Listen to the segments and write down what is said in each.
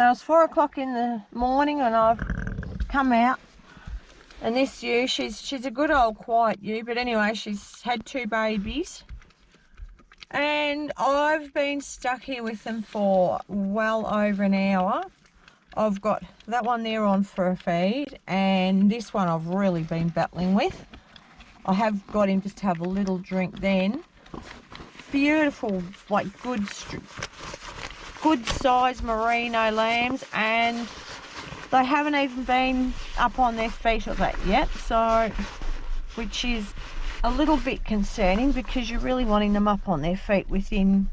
So it's 4 o'clock in the morning and I've come out, and this ewe, she's a good old quiet ewe, but anyway, she's had 2 babies, and I've been stuck here with them for well over an hour. I've got that one there on for a feed, and this one I've really been battling with. I have got him just to have a little drink then. Beautiful, like good size merino lambs, and they haven't even been up on their feet or that yet, so which is a little bit concerning, because you're really wanting them up on their feet within,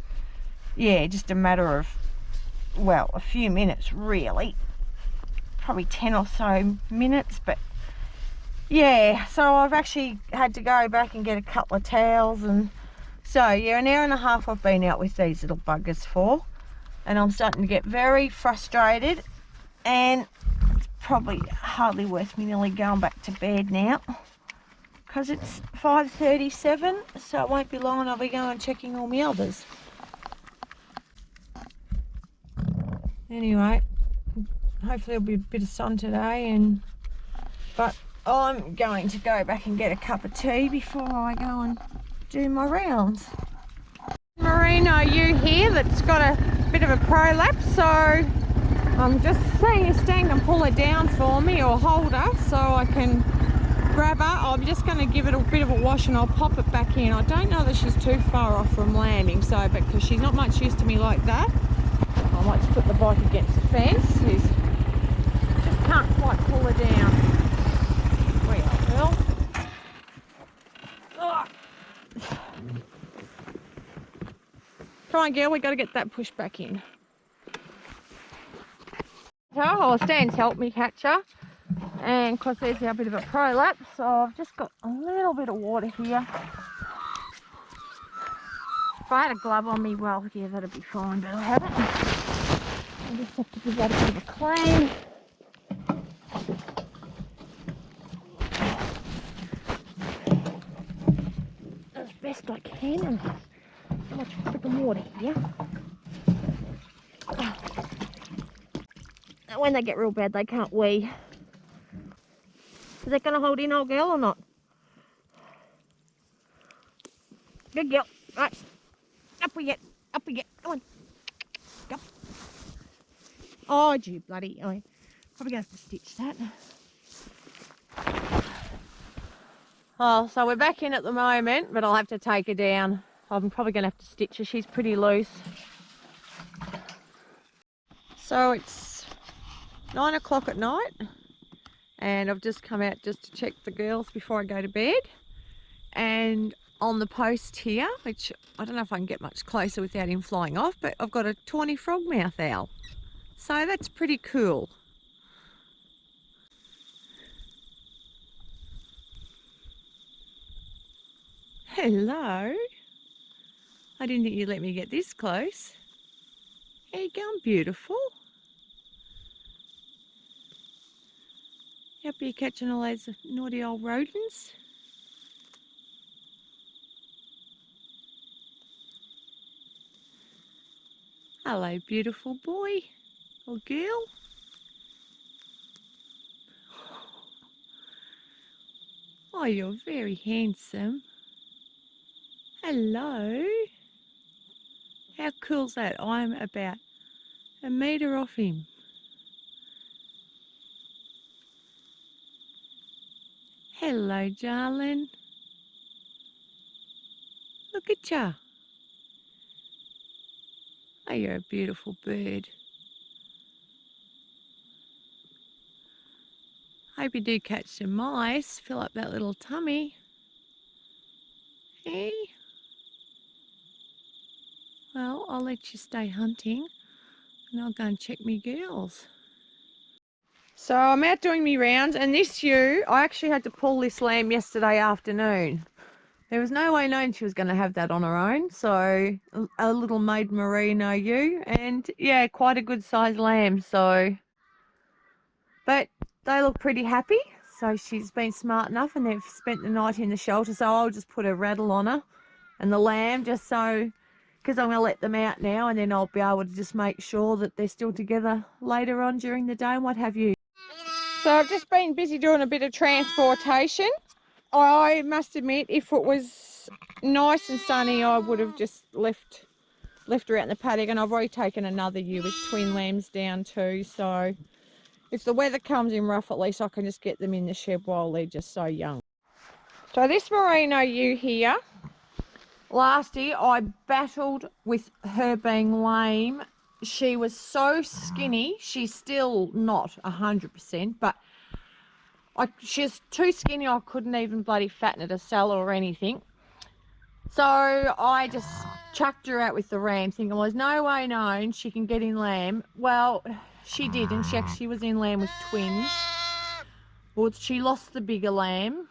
yeah, just a matter of, well, a few minutes really, probably 10 or so minutes. But yeah, so I've actually had to go back and get a couple of towels, and so yeah, an hour and a half I've been out with these little buggers for, and I'm starting to get very frustrated, and it's probably hardly worth me nearly going back to bed now, because it's 5:37, so it won't be long and I'll be going checking all my others. Anyway, hopefully there'll be a bit of sun today, but I'm going to go back and get a cup of tea before I go and do my rounds. Merino ewe here that's got a bit of a prolapse, so I'm just seeing if Stan can pull her down for me or hold her so I can grab her. I'm just going to give it a bit of a wash and I'll pop it back in. I don't know that she's too far off from lambing, so because she's not much used to me like that, I might just put the bike against the fence. Just can't quite pull her down. Where are you, girl? Oh. Come on, girl, we got to get that pushed back in. Oh, Stan's helped me catch her, and because there's a bit of a prolapse, so I've just got a little bit of water here. If I had a glove on me, well, yeah, that'd be fine, but I haven't. I just have to give that a bit of a clean. As best I can, and so much freaking water here. When they get real bad, they can't wee. Is that going to hold in, old girl, or not? Good girl. Right. Up we get. Up we get. Come on. Up. Oh, you bloody. Oh, probably going to have to stitch that. Oh, so we're back in at the moment, but I'll have to take her down. I'm probably going to have to stitch her. She's pretty loose. So it's 9 o'clock at night, and I've just come out just to check the girls before I go to bed. And on the post here, which I don't know if I can get much closer without him flying off, but I've got a tawny frogmouth owl. So that's pretty cool. Hello. I didn't think you'd let me get this close. How you going, beautiful? Hope you're catching all those naughty old rodents. Hello, beautiful boy or girl. Oh, you're very handsome. Hello. How cool's that? I'm about a metre off him. Hello, darling. Look at ya. Oh, you're a beautiful bird. Hope you do catch some mice, fill up that little tummy. Hey? Well, I'll let you stay hunting, and I'll go and check me girls. So I'm out doing me rounds, and this ewe, I actually had to pull this lamb yesterday afternoon. There was no way known she was going to have that on her own, so a little maid merino ewe, and yeah, quite a good sized lamb, so. But they look pretty happy, so she's been smart enough, and they've spent the night in the shelter, so I'll just put a rattle on her and the lamb just so, because I'm going to let them out now, and then I'll be able to just make sure that they're still together later on during the day and what have you. So I've just been busy doing a bit of transportation. I must admit, if it was nice and sunny, I would have just left her out in the paddock, and I've already taken another ewe with twin lambs down too, so if the weather comes in rough, at least I can just get them in the shed while they're just so young. So this merino ewe here, last year I battled with her being lame. She was so skinny. She's still not 100%, but she's too skinny. I couldn't even bloody fatten her to sell her or anything. So I just chucked her out with the ram, thinking, well, there's no way known she can get in lamb. Well, she did, and she actually was in lamb with twins. Well, she lost the bigger lamb,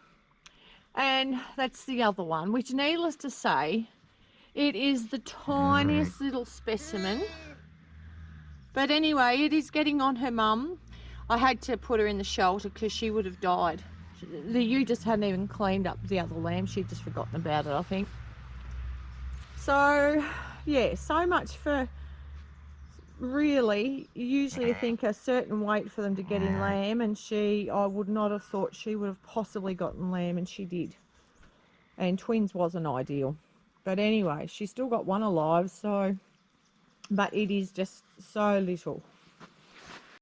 and that's the other one, which, needless to say, it is the tiniest little specimen. But anyway, it is getting on her mum. I had to put her in the shelter because she would have died. The ewe just hadn't even cleaned up the other lamb. She'd just forgotten about it, I think. So, yeah, so much for really, usually I think a certain weight for them to get in lamb, and I would not have thought she would have possibly gotten lamb, and she did. And twins wasn't ideal. But anyway, she's still got one alive, so, but it is just so little.